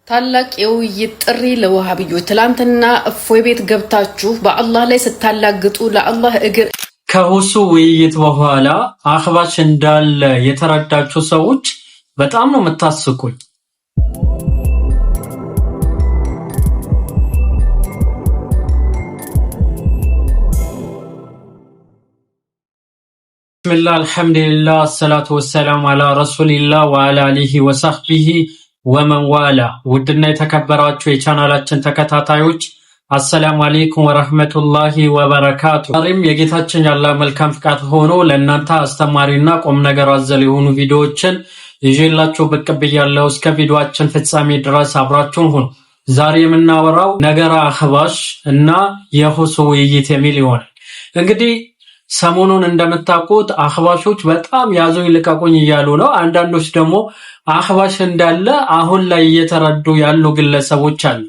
ታላቅ የውይይት ጥሪ ለወሃቢዮች ትላንትና እፎይ ቤት ገብታችሁ በአላህ ላይ ስታላግጡ ለአላህ እግር ከሁሱ ውይይት በኋላ አህባሽ እንዳለ የተረዳችሁ ሰዎች በጣም ነው የምታስቁኝ። ቢስሚላህ አልሐምዱሊላህ አሰላቱ ወሰላሙ አላ ረሱሊላህ ወአላ አሊሂ ወሰህቢሂ ወመንዋላ። ውድና የተከበራችሁ የቻናላችን ተከታታዮች አሰላሙ አለይኩም ወራህመቱላሂ ወበረካቱ። ዛሬም የጌታችን ያለ መልካም ፍቃድ ሆኖ ለእናንተ አስተማሪና ቁም ነገር አዘል የሆኑ ቪዲዮዎችን ይዤላችሁ ብቅ ብያለሁ። እስከ ቪዲዮአችን ፍጻሜ ድረስ አብራችሁን ሁኑ። ዛሬ የምናወራው ነገረ አህባሽ እና የሁሱ ውይይት የሚል ይሆናል። እንግዲህ ሰሞኑን እንደምታውቁት አህባሾች በጣም ያዙኝ ልቀቁኝ እያሉ ነው። አንዳንዶች ደግሞ አህባሽ እንዳለ አሁን ላይ እየተረዱ ያሉ ግለሰቦች አሉ።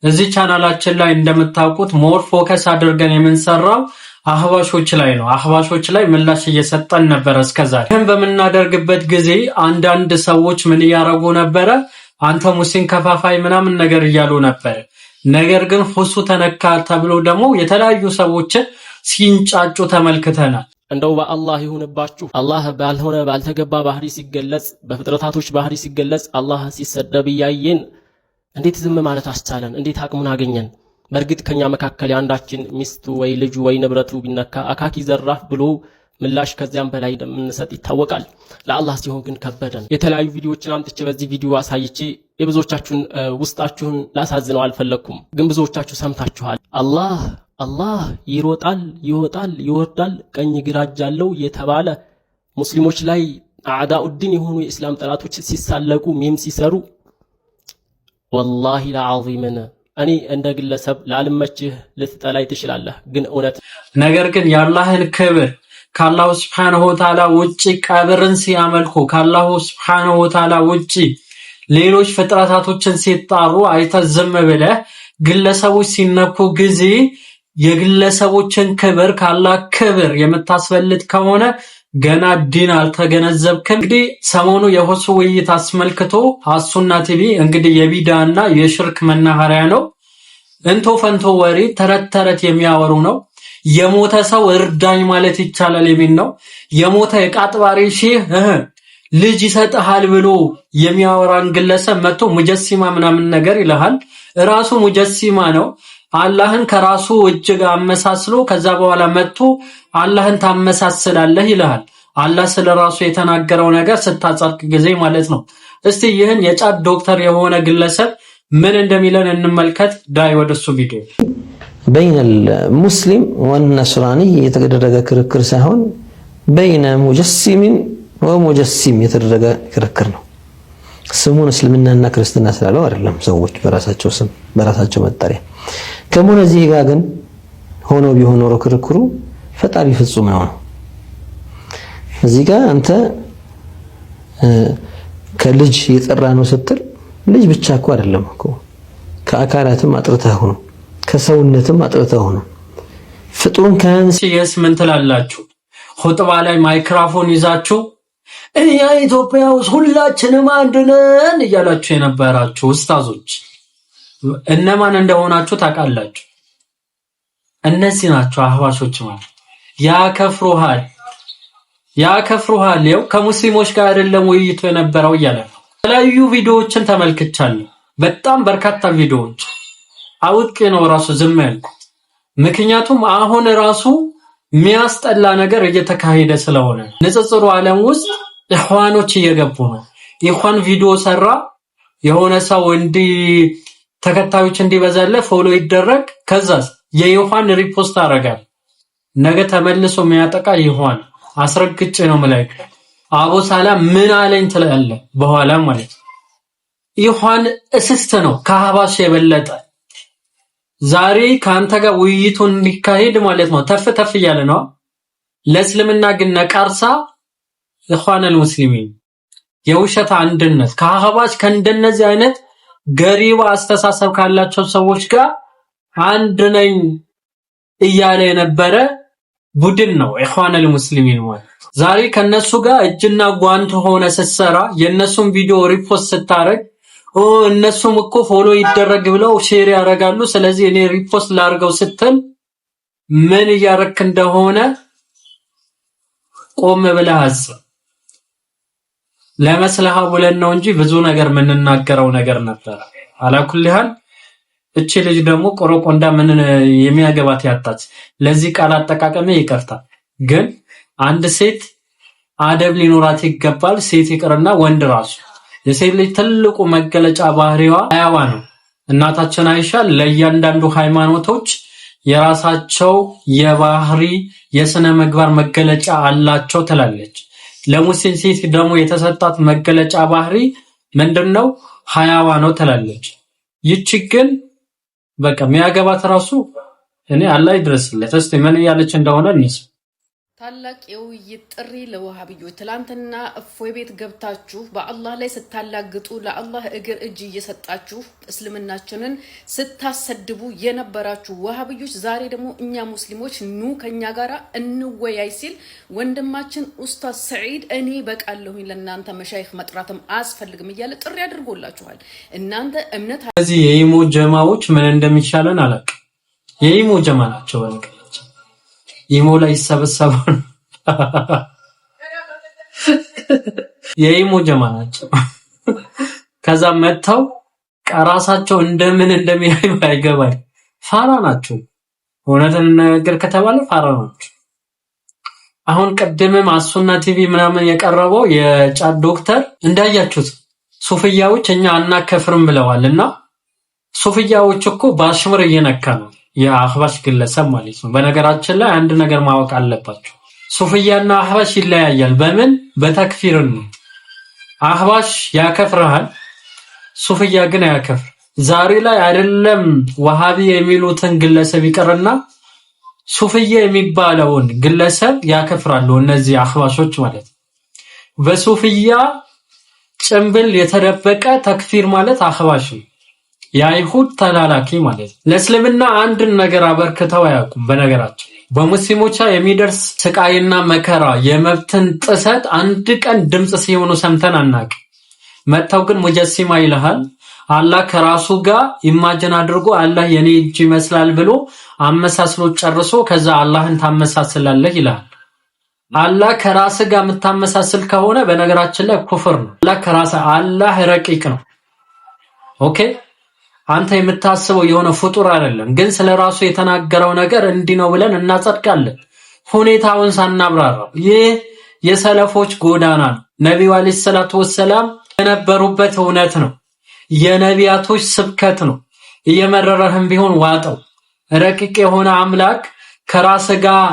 እዚህ ቻናላችን ላይ እንደምታውቁት ሞር ፎከስ አድርገን የምንሰራው አህባሾች ላይ ነው። አህባሾች ላይ ምላሽ እየሰጠን ነበር እስከዛሬ። ይህን በምናደርግበት ጊዜ አንዳንድ ሰዎች ምን እያረጉ ነበረ? አንተ ሙስሊም ከፋፋይ ምናምን ነገር እያሉ ነበር። ነገር ግን ሁሱ ተነካ ተብሎ ደግሞ የተለያዩ ሰዎችን ሲንጫጩ ተመልክተናል። እንደው በአላህ ይሁንባችሁ፣ አላህ ባልሆነ ባልተገባ ባህሪ ሲገለጽ፣ በፍጥረታቶች ባህሪ ሲገለጽ አላህ ሲሰደብ እያየን እንዴት ዝም ማለት አስቻለን? እንዴት አቅሙን አገኘን? በእርግጥ ከኛ መካከል አንዳችን ሚስቱ ወይ ልጁ ወይ ንብረቱ ቢነካ አካኪ ዘራፍ ብሎ ምላሽ ከዚያም በላይ እንደምንሰጥ ይታወቃል። ለአላህ ሲሆን ግን ከበደን። የተለያዩ ቪዲዮዎችን አምጥቼ በዚህ ቪዲዮ አሳይቼ የብዙዎቻችሁን ውስጣችሁን ላሳዝነው አልፈለኩም፣ ግን ብዙዎቻችሁ ሰምታችኋል። አላህ ይሮጣል፣ ይወጣል፣ ይወርዳል፣ ቀኝ ግራ እጅ አለው የተባለ ሙስሊሞች ላይ አዕዳኡዲን የሆኑ የእስላም ጠላቶች ሲሳለቁ ሚም ሲሰሩ ወላሂ ለዓዚምን እኔ እንደ ግለሰብ ላልመችህ ልትጠላይ ትችላለህ፣ ግን እውነት ነገር ግን የአላህን ክብር ከአላሁ ስብሓነሁ ወተዓላ ውጪ ቀብርን ሲያመልኩ ከአላሁ ስብሓነሁ ወተዓላ ውጪ ሌሎች ፍጥረታቶችን ሲጣሩ አይተህ ዝም ብለህ ግለሰቦች ሲነኩ ጊዜ የግለሰቦችን ክብር ካላህ ክብር የምታስበልጥ ከሆነ ገና ዲን አልተገነዘብክም። እንግዲህ ሰሞኑ የሁሱ ውይይት አስመልክቶ ሀሱና ቲቪ እንግዲህ የቢዳና የሽርክ መናኸሪያ ነው። እንቶ ፈንቶ ወሬ ተረት ተረት የሚያወሩ ነው። የሞተ ሰው እርዳኝ ማለት ይቻላል የሚል ነው። የሞተ የቃጥባሪ ሼህ ልጅ ይሰጥሃል ብሎ የሚያወራን ግለሰብ መጥቶ ሙጀሲማ ምናምን ነገር ይልሃል። ራሱ ሙጀሲማ ነው። አላህን ከራሱ እጅ ጋር አመሳስሎ ከዛ በኋላ መጥቶ አላህን ታመሳስላለህ ይልሃል። አላህ ስለራሱ የተናገረው ነገር ስታጸድቅ ጊዜ ማለት ነው። እስቲ ይህን የጫት ዶክተር የሆነ ግለሰብ ምን እንደሚለን እንመልከት። ዳይ ወደሱ ቪዲዮ። በይነ ሙስሊም ወነስራኒ የተደረገ ክርክር ሳይሆን በይነ ሙጀሲሚን ወሙጀሲም የተደረገ ክርክር ነው። ስሙን እስልምናና ክርስትና ስላለው አይደለም። ሰዎች በራሳቸው ስም በራሳቸው መጠሪያ ከሞነ እዚህ ጋር ግን ሆኖ ቢሆን ኖሮ ክርክሩ ፈጣሪ ፍጹም ነው። እዚህ ጋር አንተ ከልጅ የጠራ ነው ስትል ልጅ ብቻ እኮ አይደለም እኮ ከአካላትም አጥርተህ ሆኖ ከሰውነትም አጥርተህ ሆኖ ፍጡርን ከንሲየስ ምን ትላላችሁ? ኹጥባ ላይ ማይክሮፎን ይዛችሁ እኛ ኢትዮጵያ ውስጥ ሁላችንም አንድ ነን እያላችሁ የነበራችሁ ኡስታዞች እነማን እንደሆናችሁ ታውቃላችሁ? እነዚህ ናቸው አህባሾች ማለት። ያከፍሩሃል። ይኸው ከሙስሊሞች ጋር አይደለም ውይይቱ የነበረው እያለ ነው። የተለያዩ ቪዲዮዎችን ተመልክቻለሁ። በጣም በርካታ ቪዲዮዎች አውቄ ነው ራሱ ዝም ያልኩት። ምክንያቱም አሁን ራሱ የሚያስጠላ ነገር እየተካሄደ ስለሆነ ንጽጽሩ ዓለም ውስጥ ኢኽዋኖች እየገቡ ነው። ኢኽዋን ቪዲዮ ሰራ፣ የሆነ ሰው ተከታዮች እንዲበዛለ ፎሎ ይደረግ፣ ከዛስ የኢኽዋን ሪፖስት አረጋል። ነገ ተመልሶ የሚያጠቃ ኢኽዋን አስረግጬ ነው ማለት አቡ ሰላም ምን አለኝ ትላለህ በኋላ ማለት ኢኽዋን እስስት ነው ከአህባሽ የበለጠ። ዛሬ ካንተ ጋር ውይይቱን እንዲካሄድ ማለት ነው ተፍ ተፍ እያለ ነው። ለእስልምና ግን ነቃርሳ ኢኽዋነል ሙስሊሚን የውሸት አንድነት ከአህባሽ ከእንደነዚህ አይነት ገሪባ አስተሳሰብ ካላቸው ሰዎች ጋር አንድ ነኝ እያለ የነበረ ቡድን ነው ኢኽዋነል ሙስሊሚን ማለት። ዛሬ ከነሱ ጋር እጅና ጓንት ሆነ ስትሰራ የነሱን ቪዲዮ ሪፖስት ስታረግ እነሱም እኮ ፎሎ ይደረግ ብለው ሼር ያደርጋሉ ስለዚህ እኔ ሪፖስት ላድርገው ስትል ምን እያረክ እንደሆነ ቆም ብለህ አስብ። ለመስለሃ ብለን ነው እንጂ ብዙ ነገር ምንናገረው ነገር ነበር። አላኩልሃል እቺ ልጅ ደግሞ ቆሮቆንዳ ምን የሚያገባት ያጣች ለዚህ ቃል አጠቃቀም ይቀርታል። ግን አንድ ሴት አደብ ሊኖራት ይገባል። ሴት ይቅርና ወንድ ራሱ የሴት ልጅ ትልቁ መገለጫ ባህሪዋ ሀያዋ ነው። እናታችን አይሻ ለእያንዳንዱ ሃይማኖቶች የራሳቸው የባህሪ የስነ ምግባር መገለጫ አላቸው ትላለች። ለሙስሊም ሴት ደግሞ የተሰጣት መገለጫ ባህሪ ምንድነው? ሀያዋ ነው ትላለች። ይቺ ግን በቃ የሚያገባት ራሱ እኔ አላህ ይድረስለት እስቲ ምን ያለች እንደሆነ እንስ ታላቅ የውይይት ጥሪ ለወሃቢዮች ትላንትና እፎይ ቤት ገብታችሁ በአላህ ላይ ስታላግጡ ለአላህ እግር እጅ እየሰጣችሁ እስልምናችንን ስታሰድቡ የነበራችሁ ወሃቢዮች ዛሬ ደግሞ እኛ ሙስሊሞች ኑ ከኛ ጋራ እንወያይ ሲል ወንድማችን ኡስታዝ ሰዒድ እኔ በቃለሁ ለእናንተ መሻይኽ መጥራትም አስፈልግም እያለ ጥሪ አድርጎላችኋል። እናንተ እምነት እዚህ የኢሞ ጀማዎች ምን እንደሚሻለን አላቅ የኢሞ ጀማ ናቸው ወንቅ ኢሞ ላይ ይሰበሰባሉ የኢሞ ጀማ ናቸው። ከዛ መተው ራሳቸው እንደምን እንደሚያዩ አይገባኝ ፋራ ናቸው። እውነትን ነገር ከተባለ ፋራ ናቸው። አሁን ቀደምም አሱና ቲቪ ምናምን የቀረበው የጫት ዶክተር እንዳያችሁት ሱፍያዎች እኛ አናከፍርም ብለዋልና ሱፍያዎች እኮ ባሽምር እየነካ ነው የአህባሽ ግለሰብ ማለት ነው። በነገራችን ላይ አንድ ነገር ማወቅ አለባችሁ። ሱፍያና አህባሽ ይለያያል። በምን? በተክፊር ነው። አህባሽ ያከፍራል፣ ሱፍያ ግን አያከፍር። ዛሬ ላይ አይደለም ወሃቢ የሚሉትን ግለሰብ ይቀርና ሱፍያ የሚባለውን ግለሰብ ያከፍራሉ እነዚህ አህባሾች ማለት ነው። በሱፍያ ጭምብል የተደበቀ ተክፊር ማለት አህባሽ ነው። የአይሁድ ተላላኪ ማለት ነው። ለእስልምና አንድን ነገር አበርክተው አያውቁም። በነገራችን በሙስሊሞች የሚደርስ ስቃይና መከራ የመብትን ጥሰት አንድ ቀን ድምጽ ሲሆኑ ሰምተን አናውቅም። መተው ግን ሙጀሲማ ይልሃል። አላህ ከራሱ ጋር ኢማጂን አድርጎ አላህ የኔ እጅ ይመስላል ብሎ አመሳስሎ ጨርሶ ከዛ አላህን ታመሳስላለህ ይልሃል። አላህ ከራስ ጋር የምታመሳስል ከሆነ በነገራችን ላይ ኩፍር ነው። አላህ ረቂቅ ነው። ኦኬ አንተ የምታስበው የሆነ ፍጡር አይደለም። ግን ስለራሱ የተናገረው ነገር እንዲህ ነው ብለን እናጸድቃለን ሁኔታውን ሳናብራራው። ይህ የሰለፎች ጎዳና ነው። ነብዩ አለይሂ ሰላቱ ወሰለም የነበሩበት እውነት ነው። የነቢያቶች ስብከት ነው። እየመረረህም ቢሆን ዋጠው። ረቂቅ የሆነ አምላክ ከራስ ጋር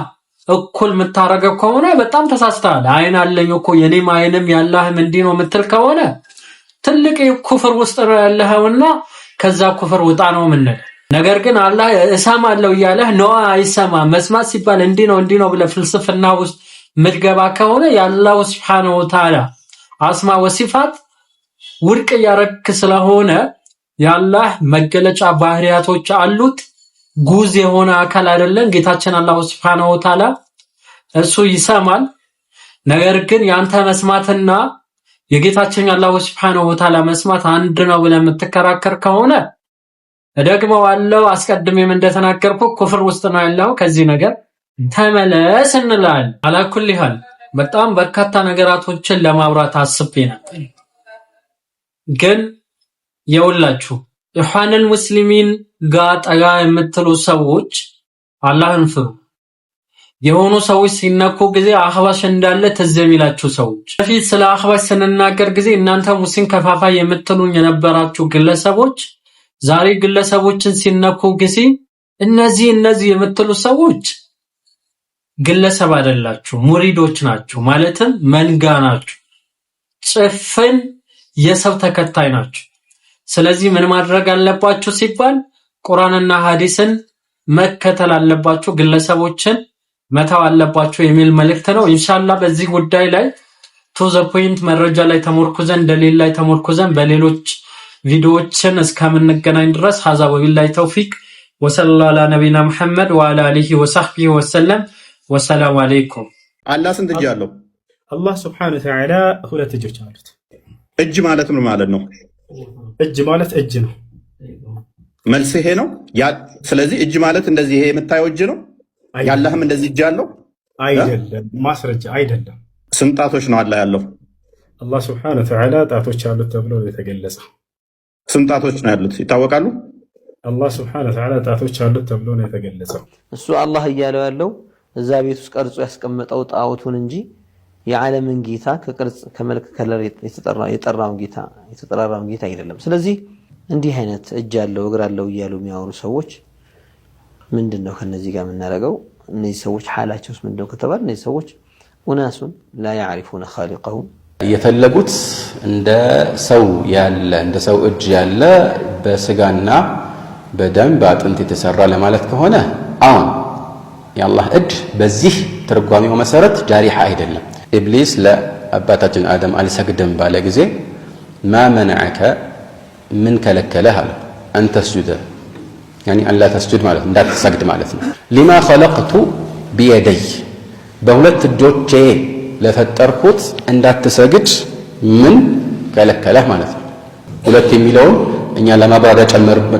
እኩል የምታረገው ከሆነ በጣም ተሳስተሃል። አይን አለኝ እኮ የኔም አይንም ያላህም እንዲህ ነው የምትል ከሆነ ትልቅ ኩፍር ውስጥ ያለህውና ከዛ ኩፍር ወጣ ነው ምን ነገር ግን አላህ እሰማለሁ እያለህ ነው አይሰማ መስማት ሲባል እንዲህ ነው ብለ ፍልስፍና ውስጥ ምትገባ ከሆነ የአላህ Subhanahu Wa Ta'ala አስማ ወሲፋት ውድቅ ያረክ ስለሆነ የአላህ መገለጫ ባህሪያቶች አሉት። ጉዝ የሆነ አካል አይደለም ጌታችን አላህ Subhanahu Wa Ta'ala እሱ ይሰማል። ነገር ግን ያንተ መስማትና የጌታችን አላህ Subhanahu Wa Ta'ala መስማት አንድ ነው ብለህ የምትከራከር ከሆነ ደግሞ አለው አስቀድሜም እንደተናገርኩ ኩፍር ውስጥ ነው ያለው። ከዚህ ነገር ተመለስ እንላለን። አላኩልሃል በጣም በርካታ ነገራቶችን ለማብራት አስቤ ነበር። ግን የውላችሁ ኢኽዋኑል ሙስሊሚን ጋር ጠጋ የምትሉ ሰዎች አላህን ፍሩ። የሆኑ ሰዎች ሲነኩ ጊዜ አህባሽ እንዳለ ትዝ የሚላችሁ ሰዎች በፊት ስለ አህባሽ ስንናገር ጊዜ እናንተ ሙስሊም ከፋፋይ የምትሉኝ የነበራችሁ ግለሰቦች ዛሬ ግለሰቦችን ሲነኩ ጊዜ እነዚህ የምትሉ ሰዎች ግለሰብ አይደላችሁ፣ ሙሪዶች ናችሁ። ማለትም መንጋ ናችሁ፣ ጭፍን የሰው ተከታይ ናችሁ። ስለዚህ ምን ማድረግ አለባችሁ ሲባል ቁርአንና ሐዲስን መከተል አለባችሁ፣ ግለሰቦችን መታው አለባችሁ የሚል መልእክት ነው። ኢንሻአላህ በዚህ ጉዳይ ላይ ቱ ዘ ፖይንት መረጃ ላይ ተመርኩዘን ደሊል ላይ ተመርኩዘን በሌሎች ቪዲዮዎችን እስከምንገናኝ ድረስ ሀዛ ወቢላሂ ተውፊቅ ወሰለላሁ ዐላ ነቢና መሐመድ ወዐላ አሊሂ ወሰህቢሂ ወሰለም። ወሰላሙ አለይኩም። አላህ ስንት እጅ አለው? አላህ ሱብሓነሁ ወተዓላ ሁለት እጆች አሉት። እጅ ማለት ምን ማለት ነው? እጅ ማለት እጅ ነው። መልስ ይሄ ነው። ስለዚህ እጅ ማለት እንደዚህ ይሄ የምታየው እጅ ነው። ያለህም እንደዚህ እጅ አለው አይደለም? ማስረጃ አይደለም። ስንት ጣቶች ነው አላህ ያለው? አላህ ሱብሓነሁ ወተዓላ ጣቶች አሉት ተብሎ የተገለጸው። ስንት ጣቶች ነው ያሉት ይታወቃሉ? አላህ ሱብሓነሁ ወተዓላ ጣቶች አሉት ተብሎ ነው የተገለጸው። እሱ አላህ እያለው ያለው እዛ ቤት ውስጥ ቀርጾ ያስቀመጠው ጣዖቱን እንጂ የዓለምን ጌታ ከቅርጽ ከመልክ ከለር የተጠራውን ጌታ አይደለም። ስለዚህ እንዲህ አይነት እጅ አለው እግር አለው እያሉ የሚያወሩ ሰዎች ምንድነው ከነዚህ ጋር የምናደርገው? እነዚህ ሰዎች ሐላቸውስ ምንድነው ከተባለ እነዚህ ሰዎች ኡናሱን ላ ያዕሪፉነ ኻሊቀሁም የፈለጉት እንደ ሰው ያለ እንደ ሰው እጅ ያለ በስጋና በደም በአጥንት የተሰራ ለማለት ከሆነ አሁን የአላህ እጅ በዚህ ትርጓሜው መሰረት ጃሪሐ አይደለም። ኢብሊስ ለአባታችን አደም አልሰግድም ባለ ጊዜ ማ መነዐከ ምን ከለከለህ አለ አንተስጁደ ያኒ አላ ተስጁድ ማለት እንዳትሰግድ ማለት ነው። ሊማ ኸለቅቱ ቢየደይ በሁለት እጆቼ ለፈጠርኩት እንዳትሰግድ ምን ከለከለህ ማለት ነው። ሁለት የሚለውን እኛ ለማብራሪያ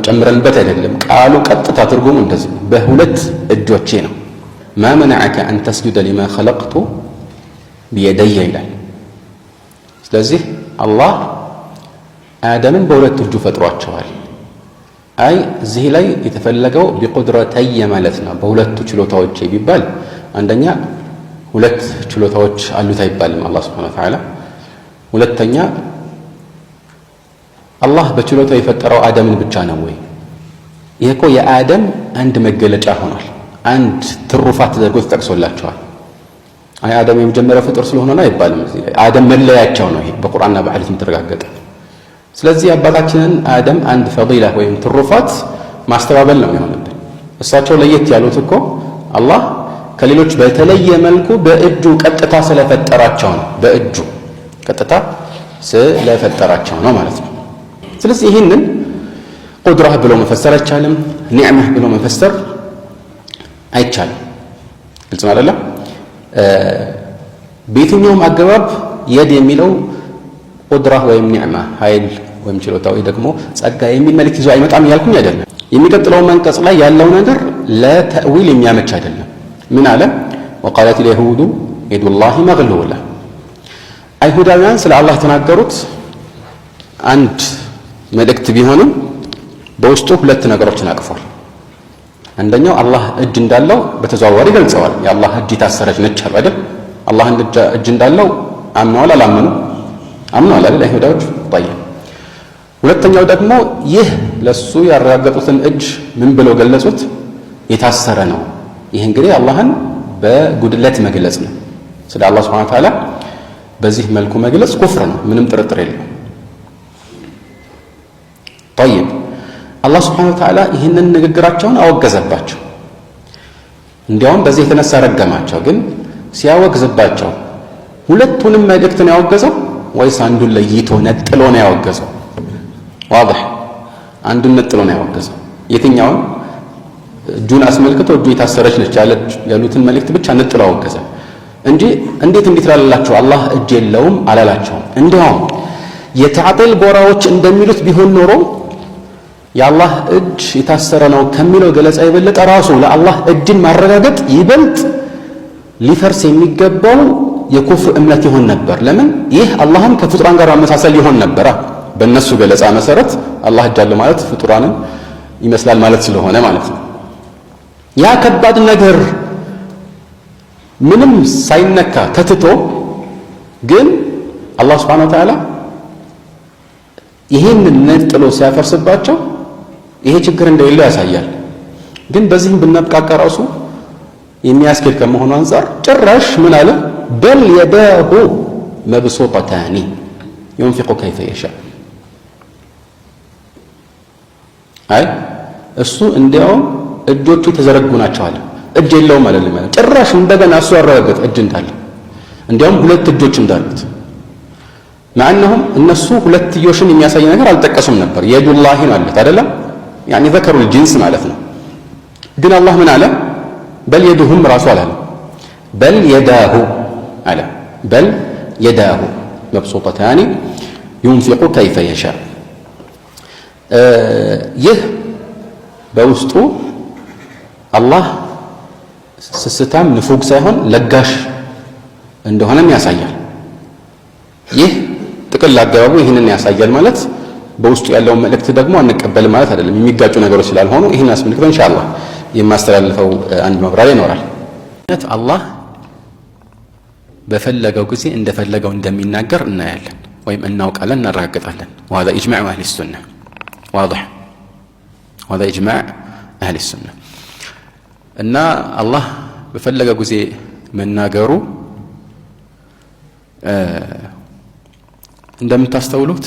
ጨምረንበት አይደለም። ቃሉ ቀጥታ ትርጉሙ እንደዚህ በሁለት እጆቼ ነው። ማ መነዐከ አን ተስጁደ ሊማ ኸለቅቱ ቢየደይ ይላል። ስለዚህ አላህ አደምን በሁለት እጁ ፈጥሯቸዋል። አይ እዚህ ላይ የተፈለገው ቢቁድረተየ ማለት ነው። በሁለቱ ችሎታዎች ቢባል አንደኛ ሁለት ችሎታዎች አሉት አይባልም አላህ Subhanahu Wa Ta'ala። ሁለተኛ አላህ በችሎታው የፈጠረው አደምን ብቻ ነው ወይ? ይሄ እኮ የአደም አንድ መገለጫ ሆኗል። አንድ ትሩፋት ተደርጎ ተጠቅሶላቸዋል። አይ አደም የመጀመሪያው ፍጡር ስለሆነ ነው አይባልም። እዚህ ላይ አደም መለያቸው ነው። ይሄ በቁርአንና በሐዲስ የተረጋገጠ። ስለዚህ አባታችንን አደም አንድ ፈዲላ ወይም ትሩፋት ማስተባበል ነው የሚሆንብን። እሳቸው ለየት ያሉት እኮ አላህ ከሌሎች በተለየ መልኩ በእጁ ቀጥታ ስለፈጠራቸው ነው። በእጁ ቀጥታ ስለፈጠራቸው ነው ማለት ነው። ስለዚህ ይህንን ቁድራህ ብሎ መፈሰር አይቻልም። ኒዕማህ ብሎ መፈሰር አይቻልም። ግልጽ ነው አይደለም? በየትኛውም አገባብ የድ የሚለው ቁድራህ ወይም ኒዕማ ኃይል ወይም ችሎታ ወይ ደግሞ ጸጋ የሚል መልክ ይዞ አይመጣም እያልኩኝ አይደለም። የሚቀጥለው መንቀጽ ላይ ያለው ነገር ለተእዊል የሚያመች አይደለም። ምን አለ? ወቃለት اليهود يد الله مغلولة። አይሁዳውያን ስለ አላህ የተናገሩት አንድ መልእክት ቢሆንም በውስጡ ሁለት ነገሮችን አቅፏል። አንደኛው አላህ እጅ እንዳለው በተዘዋዋሪ ገልጸዋል። የአላህ እጅ የታሰረች ነች አሉ አይደል? አላህ እጅ እንዳለው አምነዋል አላመኑ? አምነዋል አይደል አይሁዳዎች? طيب ሁለተኛው ደግሞ ይህ ለሱ ያረጋገጡትን እጅ ምን ብለው ገለጹት? የታሰረ ነው። ይህ እንግዲህ አላህን በጉድለት መግለጽ ነው። ስለ አላህ Subhanahu Wa Ta'ala በዚህ መልኩ መግለጽ ኩፍር ነው፣ ምንም ጥርጥር የለውም። طيب አላህ Subhanahu Wa Ta'ala ይህንን ንግግራቸውን አወገዘባቸው። እንዲያውም በዚህ የተነሳ ረገማቸው። ግን ሲያወግዝባቸው ሁለቱንም መልእክት ነው ያወገዘው ወይስ አንዱን ለይቶ ነጥሎ ነው ያወገዘው? ዋضح አንዱን ነጥሎ ነው ያወገዘው። የትኛውን? እጁን አስመልክቶ እጁ የታሰረች ነች ያሉትን መልእክት ብቻ ነጥሎ አወገዘ እንጂ እንዴት ላላላችሁ አላህ እጅ የለውም አላላቸውም። እንዲያውም የተዓጢል ጎራዎች እንደሚሉት ቢሆን ኖሮ የአላህ እጅ የታሰረ ነው ከሚለው ገለጻ የበለጠ ራሱ ለአላህ እጅን ማረጋገጥ ይበልጥ ሊፈርስ የሚገባው የኩፍር እምነት ይሆን ነበር። ለምን? ይህ አላህን ከፍጡራን ጋር ማመሳሰል ይሆን ነበር። በእነሱ ገለጻ መሰረት አላህ እጅ አለው ማለት ፍጡራንን ይመስላል ማለት ስለሆነ ማለት ነው። ያ ከባድ ነገር ምንም ሳይነካ ተትቶ ግን አላህ Subhanahu Wa Ta'ala ይህንን ነጥሎ ሲያፈርስባቸው ይሄ ችግር እንደሌለው ያሳያል። ግን በዚህም ብናብቃቃ ራሱ የሚያስኬድ ከመሆኑ አንፃር ጭራሽ ምን አለ? በል የዳሁ መብሱጠታኒ ينفق كيف يشاء። አይ እሱ እንዲያውም እጆቹ የተዘረጉ ናቸው አለ። እጅ የለውም አይደለም ማለት ጭራሽ እንደገና እሱ አረጋገጠ እጅ እንዳለ፣ እንዲያውም ሁለት እጆች እንዳሉት። ማንነሁም እነሱ ሁለትዮሽን የሚያሳይ ነገር አልጠቀሱም ነበር። የዱላሂ ማለት አይደለም يعني ذكروا الجنس ማለት ነው። ግን አላህ ምን አለ? በል የዱሁም ራሱ አላለ፣ በል የዳሁ አለ። በል የዳሁ መብሱጠታኒ ينفق كيف يشاء ይህ በውስጡ አላህ ስስታም ንፉግ ሳይሆን ለጋሽ እንደሆነም ያሳያል። ይህ ጥቅል አገባቡ ይህንን ያሳያል ማለት በውስጡ ያለውን መልእክት ደግሞ አንቀበልም ማለት አይደለም። የሚጋጩ ነገሮች ስላልሆኑ ይህን አስመልክቶ ኢንሻአላህ የማስተላልፈው አንድ መብራሪያ ይኖራል። አላህ በፈለገው ጊዜ እንደፈለገው እንደሚናገር እናያለን ወይም እናውቃለን፣ እናረጋግጣለን። وهذا إجماع أهل السنة واضح وهذا إجماع أهل السنة እና አላህ በፈለገው ጊዜ መናገሩ እንደምታስተውሉት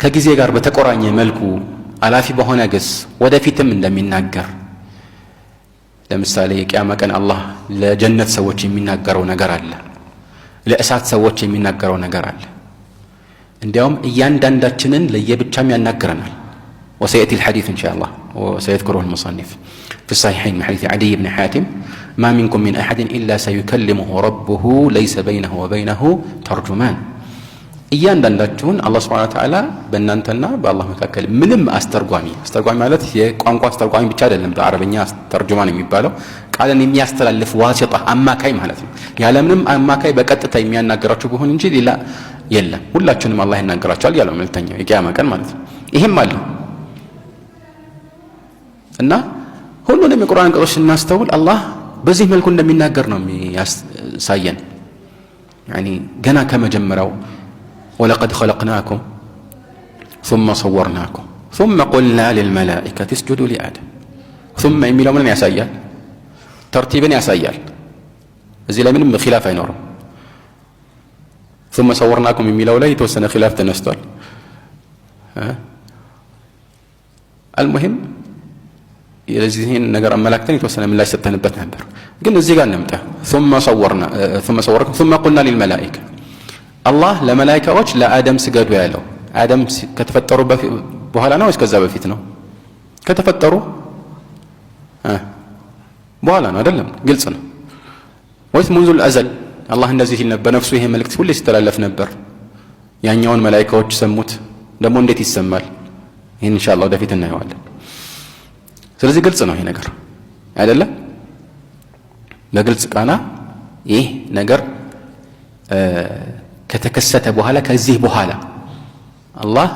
ከጊዜ ጋር በተቆራኘ መልኩ አላፊ በሆነ ግስ ወደፊትም እንደሚናገር ለምሳሌ የቂያማ ቀን አላህ ለጀነት ሰዎች የሚናገረው ነገር አለ፣ ለእሳት ሰዎች የሚናገረው ነገር አለ። እንዲያውም እያንዳንዳችንን ለየብቻም ያናግረናል። وسيأتي الحديث إن شاء الله وسيذكره المصنف في الصحيحين من حديث عدي بن حاتم ما منكم من أحد إلا سيكلمه ربه ليس بينه وبينه ترجمان እያንዳንዳችሁን አላህ Subhanahu Wa Ta'ala በእናንተና በአላህ መካከል ምንም አስተርጓሚ ማለት የቋንቋ አስተርጓሚ ብቻ አይደለም። በአረበኛ ተርጁማን የሚባለው ቃልን የሚያስተላልፍ ዋሲጣ አማካይ ማለት ነው። ያለምንም አማካይ በቀጥታ የሚያናገራችሁ ቢሆን እንጂ ሌላ የለም። ሁላችሁንም አላህ ያናገራችኋል ያለው መልእክተኛው የቂያማ ቀን ማለት ነው። ይሄም አለ እና ሁሉንም የቁርአን አንቀጾች ስናስተውል አላህ በዚህ መልኩ እንደሚናገር ነው የሚያሳየን። يعني ገና ከመጀመሪያው ولقد خلقناكم ثم صورناكم ثم قلنا للملائكة اسجدوا لآدم ثم የሚለው ምን ያሳያል? ተርቲብን ያሳያል። እዚህ ላይ ምንም ኺላፍ አይኖርም። ثم صورناكم የሚለው ላይ የተወሰነ ኺላፍ ተነስቷል። المهم የዚህን ነገር አመላክተን የተወሰነ ምላሽ ሰጥተንበት ነበር። ግን እዚህ ጋር እንምጣ። ثم صوركم ثم قلنا للملائكة አላህ ለመላእክቶች ለአደም ስገዱ ያለው አደም ከተፈጠሩ በኋላ ነው ወይስ ከዛ በፊት ነው? ከተፈጠሩ በኋላ ነው አይደለም? ግልጽ ነው። ወይስ منذ الازل አላህ እንደዚህ ይል ነበር፣ ነፍሱ ይሄ መልእክት ሁሉ ሲተላለፍ ነበር። ያኛውን መላእክቶች ሰሙት፣ ደግሞ እንዴት ይሰማል? ይሄን ኢንሻአላህ ወደፊት እናየዋለን። ስለዚህ ግልጽ ነው ይሄ ነገር አይደለም? በግልጽ ቃና ይህ ነገር ከተከሰተ በኋላ ከዚህ በኋላ አላህ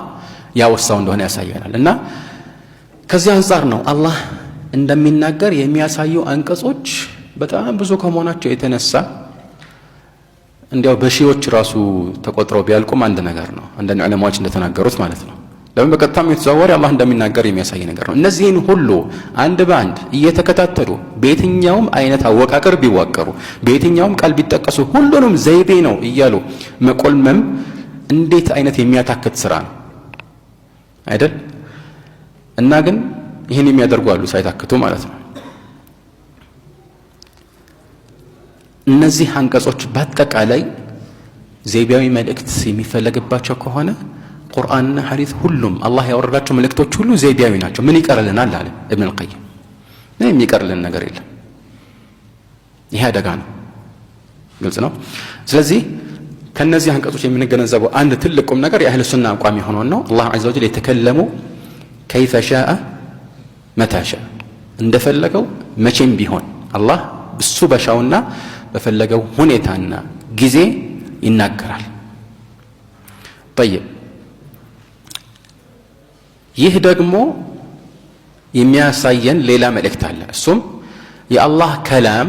ያወሳው እንደሆነ ያሳያል። እና ከዚህ አንፃር ነው አላህ እንደሚናገር የሚያሳዩ አንቀጾች በጣም ብዙ ከመሆናቸው የተነሳ እንዲያው በሺዎች ራሱ ተቆጥረው ቢያልቁም አንድ ነገር ነው። አንዳንድ ዑለማዎች እንደተናገሩት ማለት ነው። ለምን በቀጥታም የተዘዋወረ አላህ እንደሚናገር የሚያሳይ ነገር ነው። እነዚህን ሁሉ አንድ በአንድ እየተከታተሉ በየትኛውም አይነት አወቃቀር ቢዋቀሩ በየትኛውም ቃል ቢጠቀሱ ሁሉንም ዘይቤ ነው እያሉ መቆልመም እንዴት አይነት የሚያታክት ስራ ነው አይደል? እና ግን ይህን የሚያደርጉ አሉ ሳይታክቱ ማለት ነው። እነዚህ አንቀጾች በአጠቃላይ ዘይቤያዊ መልእክት የሚፈለግባቸው ከሆነ ቁርአንና ሐዲስ ሁሉም አላህ ያወረዳቸው መልእክቶች ሁሉ ዘይቤያዊ ናቸው። ምን ይቀርልናል አለ ኢብኑ አልቀይም። ምንም የሚቀርልን ነገር የለም። ይሄ አደጋ ነው። ግልጽ ነው። ስለዚህ ከነዚህ አንቀጾች የምንገነዘበው አንድ ትልቁም ነገር የአህለ ሱና አቋም የሆነው ነው። አላህ ዐዘ ወጀል የተከለሙ ከይፈ ሻአ መታ ሻአ፣ እንደፈለገው መቼም ቢሆን አላህ እሱ በሻውና በፈለገው ሁኔታና ጊዜ ይናገራል። طيب ይህ ደግሞ የሚያሳየን ሌላ መልእክት አለ። እሱም የአላህ ከላም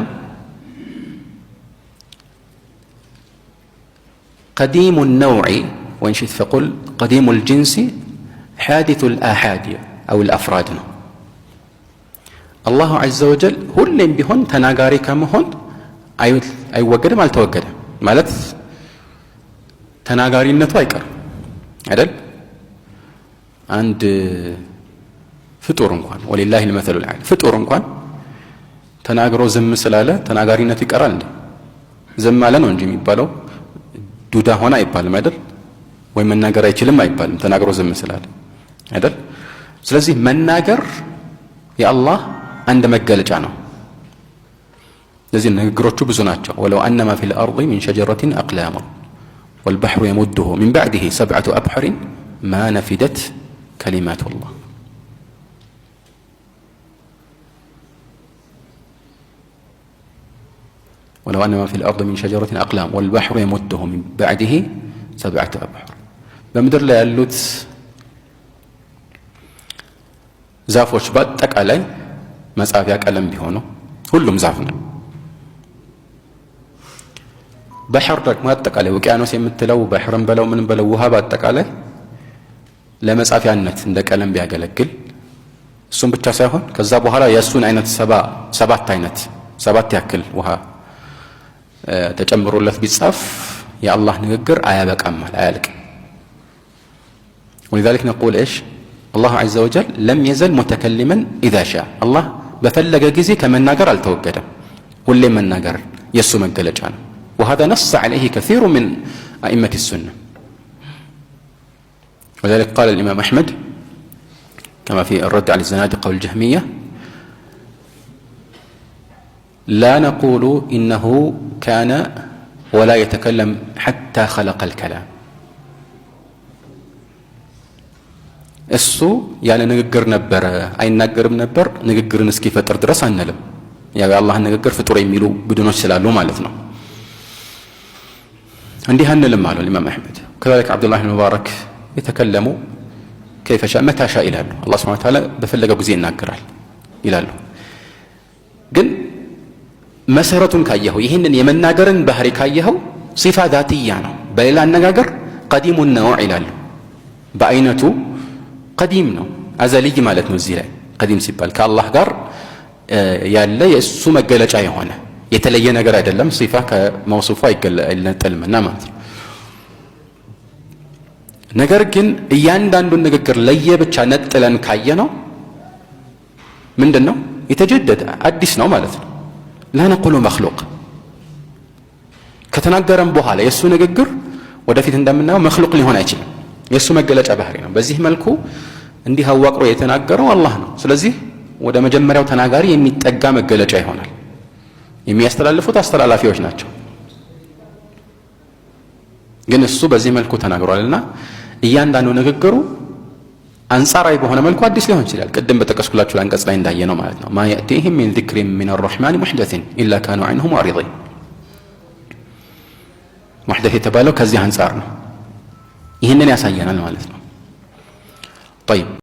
قديم النوع وإن شئت فقل قديم الجنس حادث الآحاد أو الأفراد ነው። الله عز وجل ሁሌም ቢሆን ተናጋሪ ከመሆን አይወገድም አልተወገደም ማለት ተናጋሪነቱ አይቀርም አይደል? አንድ ፍጡር እንኳን ወሊላሂ المثل الأعلى ፍጡር እንኳን ተናግሮ ዝም ስላለ ተናጋሪነቱ ይቀራል እንዴ? ዝም አለ ነው እንጂ የሚባለው ዱዳ ሆነ አይባልም አይደል? ወይ መናገር አይችልም አይባልም ተናግሮ ዝም ስላለ አይደል? ስለዚህ መናገር የአላህ አንድ መገለጫ ነው። ለዚህ ንግግሮቹ ብዙ ናቸው። ወለው አነማ ፊል አርዲ ሚን ሸጀረቲን አቅላሙ والبحر يمده من بعده 7 أبحر ማ ነፊደት ከሊማቱላህ። ወለው አነ ማ ፊል አርድ ሚን ሸጀረቲን አቅላም ወልባሕሩ የሙድሁ ሚን በዕድህ ሰብዐቱ አብሑር። በምድር ላይ ያሉት ዛፎች በአጠቃላይ መጻፊያ ቀለም ቢሆኑ ሁሉም ዛፍ ነው። ባሕር ደግሞ አጠቃላይ ውቅያኖስ የምትለው ባሕርን በለው ምን በለው ውሃ በአጠቃላይ ለመጻፊያነት እንደ ቀለም ቢያገለግል እሱም ብቻ ሳይሆን ከዛ በኋላ የእሱን አይነት ሰባት ያክል ውሃ ተጨምሮለት ቢጻፍ የአላህ ንግግር አያበቃም፣ አያልቅም። ولذلك نقول ايش الله عز وجل لم يزل متكلما اذا شاء الله በፈለገ ጊዜ ከመናገር አልተወገደም፣ ሁሌም መናገር የሱ መገለጫ ነው። وهذا نص عليه كثير من أئمة السنة. ولذلك قال الإمام أحمد كما في الرد على الزنادقة والجهمية لا نقول إنه كان ولا يتكلم حتى خلق الكلام. እሱ ያለ ንግግር ነበረ አይናገርም ነበር ንግግርን እስኪፈጥር ድረስ አንልም። ያው የአላህን ንግግር ፍጡር የሚሉ ቡድኖች ስላሉ ማለት ነው። እንዲህ አንልም አሉ ኢማም አሕመድ። ከዛልክ አብዱላህ ብን ሙባረክ የተከለሙ ከይፈ ሻእ መታ ሻእ ይላሉ። አላህ ሱብሓነሁ ወተዓላ በፈለገው ጊዜ ይናገራል ይላሉ። ግን መሰረቱን ካየኸው ይህንን የመናገርን ባህሪ ካየኸው ሲፋ ዛትያ ነው። በሌላ አነጋገር ቀዲሙ ነውዕ ይላሉ። በአይነቱ ቀዲም ነው፣ አዘልይ ማለት ነው። እዚህ ላይ ቀዲም ሲባል ከአላህ ጋር ያለ የእሱ መገለጫ የሆነ የተለየ ነገር አይደለም። ሲፋ ከመውሱፉ አይነጠልምና ማለት ነው። ነገር ግን እያንዳንዱን ንግግር ለየብቻ ነጥለን ካየ ነው ምንድን ነው የተጀደደ አዲስ ነው ማለት ነው። ላ ነቁሉ መክሉቅ ከተናገረም በኋላ የእሱ ንግግር ወደፊት እንደምናየው መክሉቅ ሊሆን አይችልም። የእሱ መገለጫ ባህሪ ነው። በዚህ መልኩ እንዲህ አዋቅሮ የተናገረው አላህ ነው። ስለዚህ ወደ መጀመሪያው ተናጋሪ የሚጠጋ መገለጫ ይሆናል። የሚያስተላልፉት አስተላላፊዎች ናቸው። ግን እሱ በዚህ መልኩ ተናግሯልና እያንዳንዱ ንግግሩ አንጻራዊ በሆነ መልኩ አዲስ ሊሆን ይችላል። ቅድም በጠቀስኩላችሁ አንቀጽ ላይ እንዳየ ነው ማለት ነው። ማ የእቲህም ሚን ዚክሪን ሚን አርረሕማን ሙሕደሲን ኢላ ካኑ ዐንሁ ሙዕሪዲን። ሙሕደስ የተባለው ከዚህ አንጻር ነው። ይህንን ያሳየናል ማለት ነው። ጠይብ